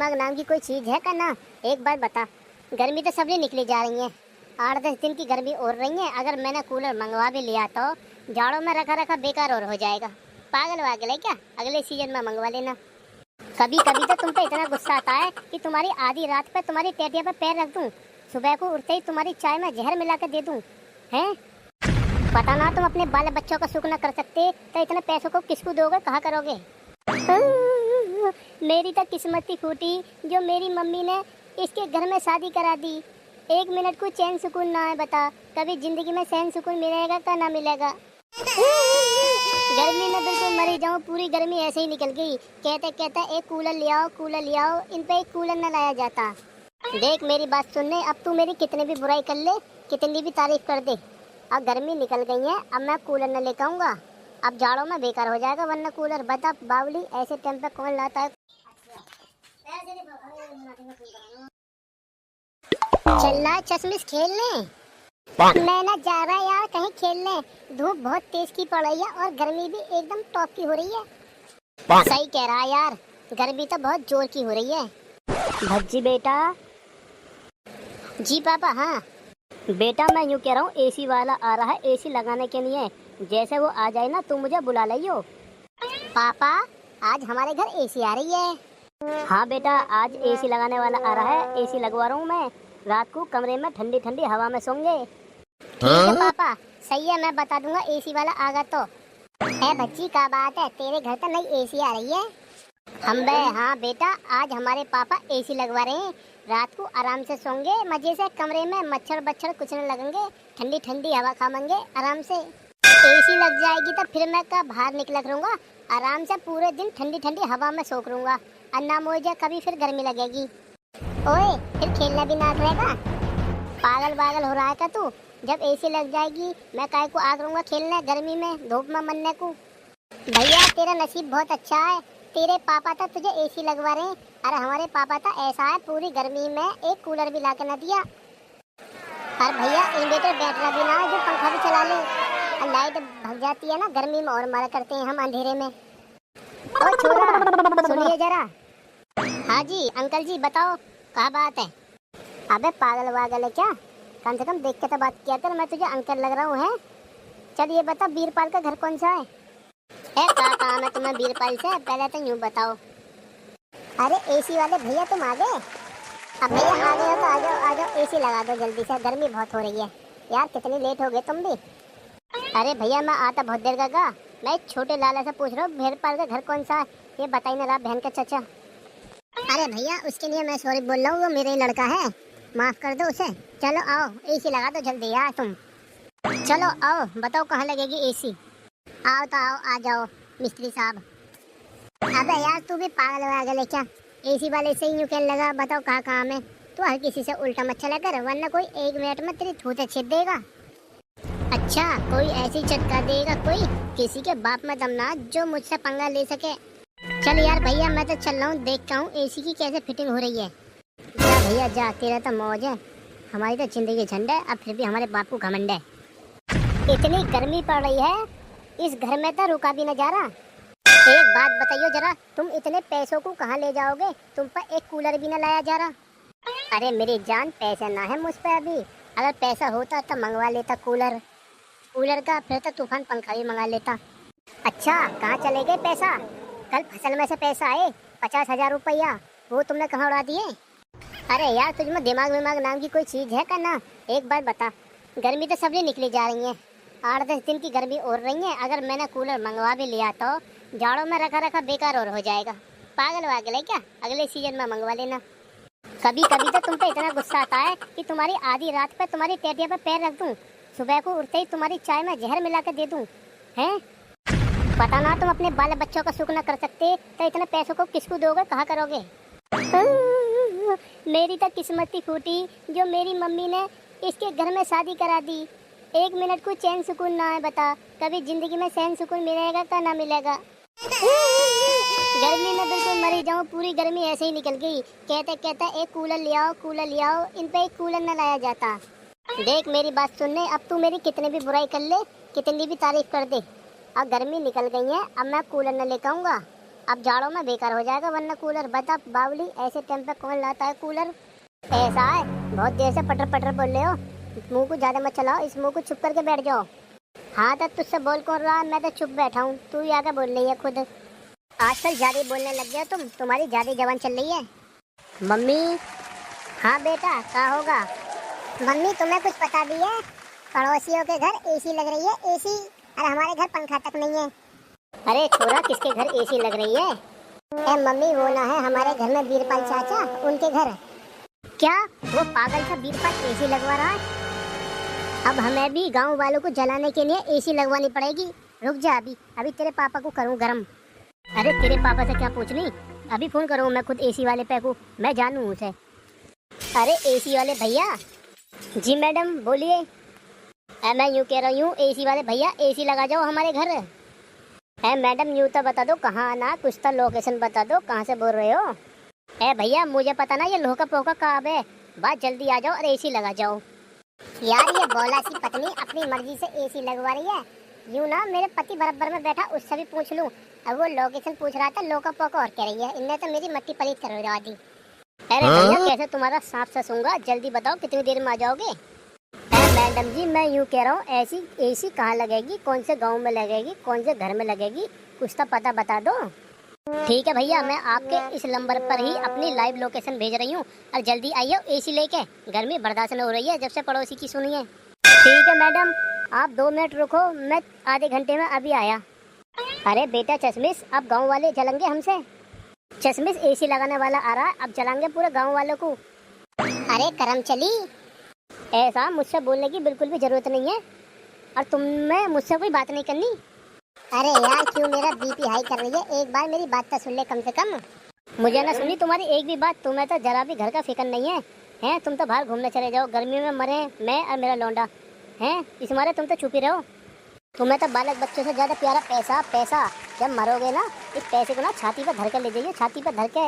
दिमाग नाम की कोई चीज है का ना? एक बात बता, गर्मी तो सबने निकली जा रही है, 8-10 दिन की गर्मी और रही है। अगर मैंने कूलर मंगवा भी लिया तो जाड़ों में रखा रखा बेकार और हो जाएगा। पागल वागल है क्या? अगले सीजन में मंगवा लेना। कभी कभी तो तुम पे इतना गुस्सा आता है कि तुम्हारी आधी रात पे तुम्हारी टेटिया पे पैर रख दूं, सुबह को उठते ही तुम्हारी चाय में जहर मिला कर दे दूं। हैं? पता ना तुम अपने बाल बच्चों का सुख न कर सकते तो इतने पैसों को किसको दोगे, कहाँ करोगे? मेरी तो किस्मत ही फूटी जो मेरी मम्मी ने इसके घर में शादी करा दी। एक मिनट को चैन सुकून ना है, बता कभी जिंदगी में चैन सुकून मिलेगा का ना मिलेगा? गर्मी में बिल्कुल मरी जाऊं, पूरी गर्मी ऐसे ही निकल गई। कहते कहते एक कूलर ले आओ, कूलर ले आओ, इन पे एक कूलर न लाया जाता। देख मेरी बात सुनने, अब तू मेरी कितनी भी बुराई कर ले, कितनी भी तारीफ कर दे, अब गर्मी निकल गई है, अब मैं कूलर न लेकर आऊंगा। अब जाड़ों में बेकार हो जाएगा वरना कूलर। बता बावली, ऐसे टाइम पे कौन लाता है? चल रहा चश्मिश खेलने? मैं ना जा रहा यार कहीं खेलने। धूप बहुत तेज की पड़ रही है और गर्मी भी एकदम टॉप की हो रही है। सही कह रहा है यार, गर्मी तो बहुत जोर की हो रही है। भज्जी बेटा। जी पापा। हाँ बेटा, मैं यूँ कह रहा हूँ एसी वाला आ रहा है एसी लगाने के लिए, जैसे वो आ जाए ना तू मुझे बुला लियो। पापा आज हमारे घर एसी आ रही है। हाँ बेटा, आज एसी लगाने वाला आ रहा है, एसी लगवा रहा हूँ मैं। रात को कमरे में ठंडी ठंडी हवा में सोंगे। ठीक है पापा, सही है, मैं बता दूंगा एसी वाला आगा तो। है बच्ची का बात है, तेरे घर तो नई एसी आ रही है। हम बे हाँ बेटा, आज हमारे पापा एसी लगवा रहे हैं। रात को आराम से सोंगे मजे से, कमरे में मच्छर बच्छर कुछ न लगेंगे, ठंडी ठंडी हवा खाएंगे आराम से। एसी लग जाएगी तो फिर मैं का बाहर निकला करूँगा, आराम से पूरे दिन ठंडी ठंडी हवा में सो करूँगा। अन्ना मोजा कभी फिर गर्मी लगेगी। ओए फिर खेलना भी ना रहेगा। पागल पागल हो रहा है क्या तू? जब एसी लग जाएगी मैं काय को आ करूँगा खेलने गर्मी में, धूप में मरने को। भैया तेरा नसीब बहुत अच्छा है, तेरे पापा तो तुझे एसी लगवा रहे हैं। अरे हमारे पापा तो ऐसा है, पूरी गर्मी में एक कूलर भी ला के न दिया। अरे भैया इन्वर्टर बैटरा भी ना जो पंखा भी चला ले, लाइट भग जाती है ना गर्मी में और मरा करते हैं हम अंधेरे में। ओ छोरा सुनिए जरा। हाँ जी अंकल जी बताओ, क्या बात है? अबे पागल वागल है क्या? कम से कम देख के तो बात किया कर, मैं तुझे अंकल लग रहा हूँ है? चल ये बता बीरपाल का घर कौन सा है? क्या काम है तुम्हें बीरपाल से, पहले तो यूँ बताओ। अरे एसी वाले भैया तुम आ गए? अब भैया आ गए हो तो आ जाओ एसी लगा दो जल्दी से, गर्मी बहुत हो रही है। यार कितनी लेट हो गए तुम भी। अरे भैया मैं आता बहुत देर का, मैं छोटे लाला से पूछ रहा हूँ बीरपाल का घर कौन सा है, ये बताई ना रहा बहन का चाचा। अरे भैया उसके लिए मैं सॉरी बोल रहा हूँ, वो मेरा ही लड़का है, माफ कर दो उसे। चलो आओ एसी लगा दो जल्दी यार तुम। चलो आओ बताओ कहाँ लगेगी एसी। आओ तो आओ, आ जाओ मिस्त्री साहब। अबे यार तू भी पागल वागल है क्या? एसी वाले से ही यूँ कहने लगा, बताओ कहाँ काम है? तू हर किसी से उल्टा मत चला कर, वरना कोई 1 मिनट में तेरी थूते छेद देगा। अच्छा कोई ऐसी चटका देगा कोई, किसी के बाप में दम ना जो मुझसे पंगा ले सके। चल यार भैया मैं तो चल रहा हूँ, देखता हूँ एसी की कैसे फिटिंग हो रही है। जा भैया जा, तेरा तो मौज है, हमारी तो जिंदगी झंड है, अब फिर भी हमारे बाप को घमंड है। इतनी गर्मी पड़ रही है इस घर में तो रुका भी न जा रहा। एक बात बताइए जरा, तुम इतने पैसों को कहाँ ले जाओगे? तुम पर एक कूलर भी न लाया जा रहा। अरे मेरी जान पैसा ना है मुझ पे अभी, अगर पैसा होता तो मंगवा लेता कूलर का, फिर तो तूफान पंखा भी मंगा लेता। अच्छा कहाँ चले गए पैसा? कल फसल में से पैसा आए 50,000 रुपया, वो तुमने कहाँ उड़ा दिए? अरे यार तुझ में दिमाग नाम की कोई चीज है का ना? एक बात बता, गर्मी तो सबने निकली जा रही है, 8-10 दिन की गर्मी और रही है। अगर मैंने कूलर मंगवा भी लिया तो जाड़ों में रखा रखा बेकार और हो जाएगा। पागल वागल है क्या? अगले सीजन में मंगवा लेना। कभी कभी तो तुम पे इतना गुस्सा आता है कि तुम्हारी आधी रात पे तुम्हारी टेटिया पे पैर रख दूं, सुबह को उठते ही तुम्हारी चाय में जहर मिला कर दे दूं। हैं? पता ना तुम अपने बाल बच्चों का सुख न कर सकते तो इतने पैसों को किसको दोगे, कहाँ करोगे? मेरी तो किस्मत ही फूटी जो मेरी मम्मी ने इसके घर में शादी करा दी। एक मिनट को चैन सुकून ना है, बता कभी जिंदगी में चैन सुकून मिलेगा का ना मिलेगा? गर्मी में बिल्कुल मरी जाऊं, पूरी गर्मी ऐसे ही निकल गई। कहते कहते एक कूलर ले आओ, इन पे एक कूलर न लाया जाता। देख मेरी बात सुनने, अब तू मेरी कितनी भी बुराई कर ले, कितनी भी तारीफ कर दे, अब गर्मी निकल गई है, अब मैं कूलर न लेकर आऊँगा। अब जाड़ों में बेकार हो जाएगा वरना कूलर। बता बावली, ऐसे टाइम पे कौन लाता है कूलर? ऐसा है, बहुत देर से पटर पटर बोल रहे हो, मुंह को ज्यादा मत चलाओ, इस मुंह को चुप करके बैठ जाओ। हाँ तो तुझसे बोल कौन रहा है, मैं तो चुप बैठा हूँ, तू ही आके बोल रही है खुद। आजकल ज्यादा बोलने लग गया तुम, तुम्हारी ज्यादा जबान चल रही है। मम्मी। हाँ बेटा, क्या होगा? मम्मी तुम्हें कुछ पता भी है? पड़ोसियों के घर एसी लग रही है, एसी, और हमारे घर पंखा तक नहीं है। अरे छोरा, किसके घर एसी लग रही है? मम्मी वो ना है हमारे घर में बीरपाल चाचा, उनके घर। क्या वो पागल सा बीरपाल एसी लगवा रहा है? अब हमें भी गांव वालों को जलाने के लिए एसी लगवानी पड़ेगी। रुक जा, अभी तेरे पापा को करूं गरम। अरे तेरे पापा से क्या पूछनी, अभी फोन करूं मैं खुद एसी वाले पे को, मैं जानूं उसे। अरे एसी वाले भैया। जी मैडम बोलिए। मैं यूँ कह रही हूँ एसी वाले भैया, एसी लगा जाओ हमारे घर। मैडम यूँ तो बता दो कहाँ आना, कुछ तो लोकेशन बता दो, कहाँ से बोल रहे हो? भैया मुझे पता ना ये लोका पोका कहाँ है, बात जल्दी आ जाओ और एसी लगा जाओ। यार ये बोला सी पत्नी अपनी मर्जी से एसी लगवा रही है। यूँ ना मेरे पति बराबर में बैठा, उससे भी पूछ लूँ। अब वो लोकेशन पूछ रहा था, लोका पोका और कह रही है, इनने तो मेरी मट्टी पलीत करवा दी। अरे भैया कैसे तुम्हारा सांप ससूंगा, जल्दी बताओ कितनी देर में आ जाओगे? मैडम जी मैं यूँ कह रहा हूँ, ऐसी एसी कहाँ लगेगी, कौन से गांव में लगेगी, कौन से घर में लगेगी, कुछ तो पता बता दो। ठीक है भैया, मैं आपके इस नंबर पर ही अपनी लाइव लोकेशन भेज रही हूँ और जल्दी आइए एसी लेके, गर्मी बर्दाश्त नहीं हो रही है जब से पड़ोसी की सुनी है। ठीक है मैडम, आप 2 मिनट रुको, मैं आधे घंटे में अभी आया। अरे बेटा चश्मिश, अब गाँव वाले जलेंगे हमसे। चश्मिश एसी लगाने वाला आ रहा है, अब जलाएंगे पूरे गाँव वालों को। अरे करम चली, ऐसा मुझसे बोलने की बिल्कुल भी जरूरत नहीं है, और तुम्हें मुझसे कोई बात नहीं करनी। अरे यार क्यों मेरा बीपी हाई कर रही है, एक बार मेरी बात तो सुन ले कम से कम। मुझे ना सुनी तुम्हारी एक भी बात, तुम्हें तो जरा भी घर का फिक्र नहीं है? तुम तो बाहर घूमने चले जाओ, गर्मी में मरे मैं और मेरा लौंडा हैं, इस मारे तुम तो छुपी रहो। तुम्हें तो बालक बच्चों से ज्यादा प्यारा पैसा। पैसा जब मरोगे ना, इस पैसे को ना छाती पर धर के ले जाइए, छाती पर धर के,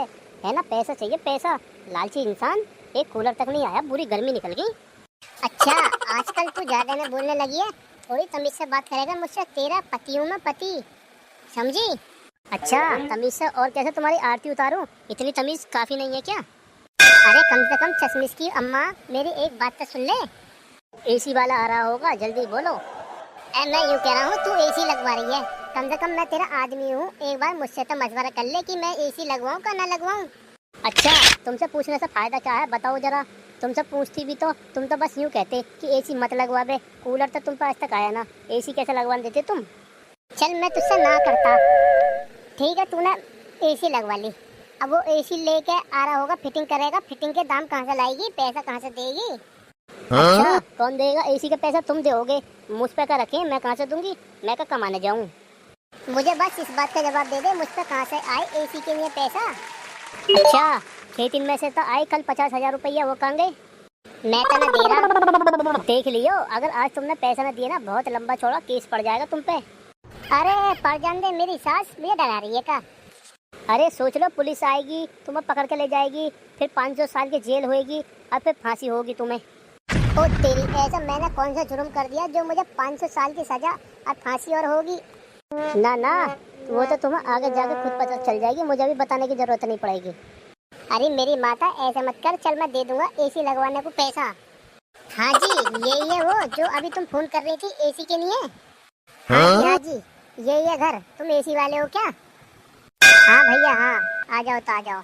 है ना, पैसा चाहिए पैसा। लालची इंसान, एक कूलर तक नहीं आया, पूरी गर्मी निकल गई। अच्छा आजकल तू ज्यादा में बोलने लगी है, थोड़ी तमीज से बात करेगा मुझसे, तेरा पति हूँ मैं, पति, समझी? अच्छा तमीज से, और कैसे तुम्हारी आरती उतारूं, इतनी तमीज काफी नहीं है क्या? अरे कम से कम चश्मिश की अम्मा मेरी एक बात तो सुन ले। एसी वाला आ रहा होगा, जल्दी बोलो। मैं यूँ कह रहा हूँ तू एसी लगवा रही है, कम से कम मैं तेरा आदमी हूँ, एक बार मुझसे तो मशवरा कर ले कि मैं एसी लगवाऊँ का ना लगवाऊँ। अच्छा तुमसे पूछने से फायदा क्या है, बताओ जरा। तुमसे पूछती भी तो तुम तो बस यूँ कहते कि एसी मत लगवा बे, कूलर तो तुम पर आज तक आया ना, एसी कैसे लगवा देते तुम? चल मैं तुझसे ना करता, ठीक है, तूने एसी लगवा ली, अब वो एसी लेके आ रहा होगा, फिटिंग करेगा, फिटिंग के दाम कहाँ से लाएगी, पैसा कहाँ से देगी? अच्छा कौन देगा एसी का पैसा, तुम दोगे? मुझ पे का रखे, मैं कहाँ से दूंगी, मैं का कमाने जाऊँ? मुझे बस इस बात का जवाब दे दे, मुझ पे कहाँ से आए एसी के लिए पैसा? अच्छा खेती में से तो आए कल 50,000 रुपया, वो कहाँ गए? मैं तो ना दे रहा, देख लियो, अगर आज तुमने पैसा ना दिया ना, बहुत लंबा चौड़ा केस पड़ जाएगा तुम पे। अरे पड़ जान दे, मेरी सास मुझे डरा रही है का? अरे सोच लो, पुलिस आएगी, तुम्हें पकड़ के ले जाएगी, फिर 500 साल की जेल होएगी और फिर फांसी होगी तुम्हें। ओ तेरी, ऐसा मैंने कौन सा जुर्म कर दिया जो मुझे 500 साल की सजा और फांसी और होगी? ना ना, वो तो तुम्हें आगे जाके खुद पता चल जाएगी, मुझे भी बताने की जरूरत नहीं पड़ेगी। अरे मेरी माता ऐसा मत कर, चल मैं दे दूंगा एसी लगवाने को पैसा। हाँ जी यही है वो जो अभी तुम फोन कर रही थी एसी के लिए? हाँ जी यही है घर, तुम एसी वाले हो क्या? हाँ भैया हाँ, आ जाओ तो आ जाओ।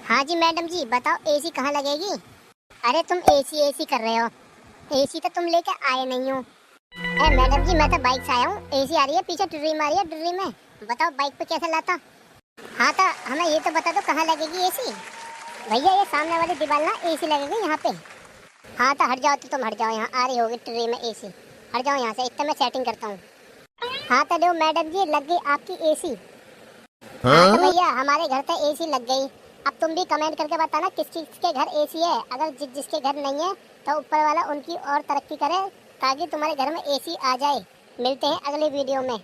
हाँ जी मैडम जी बताओ एसी कहाँ लगेगी? अरे तुम एसी कर रहे हो, एसी तो तुम लेके आए नहीं हो। मैडम जी मैं तो बाइक से आया हूँ, एसी आ रही है पीछे, ड्रीम आ रही है, ड्रीम में बताओ बाइक पे कैसे लाता? हाँ तो हमें ये तो बता दो कहाँ लगेगी एसी? भैया ये सामने वाली दीवार ना एसी लगेगी यहाँ पे। हाँ तो हट जाओ, तो तुम हट जाओ, यहाँ आ रही होगी ट्री में एसी, हट जाओ यहाँ से, इतना मैं सेटिंग करता हूँ। हाँ तो लो मैडम जी लग गई आपकी एसी। हाँ तो भैया हमारे घर तो एसी लग गई, अब तुम भी कमेंट करके बताना किस किसके घर एसी है, अगर जिसके घर नहीं है तो ऊपर वाला उनकी और तरक्की करे ताकि तुम्हारे घर में एसी आ जाए। मिलते हैं अगले वीडियो में।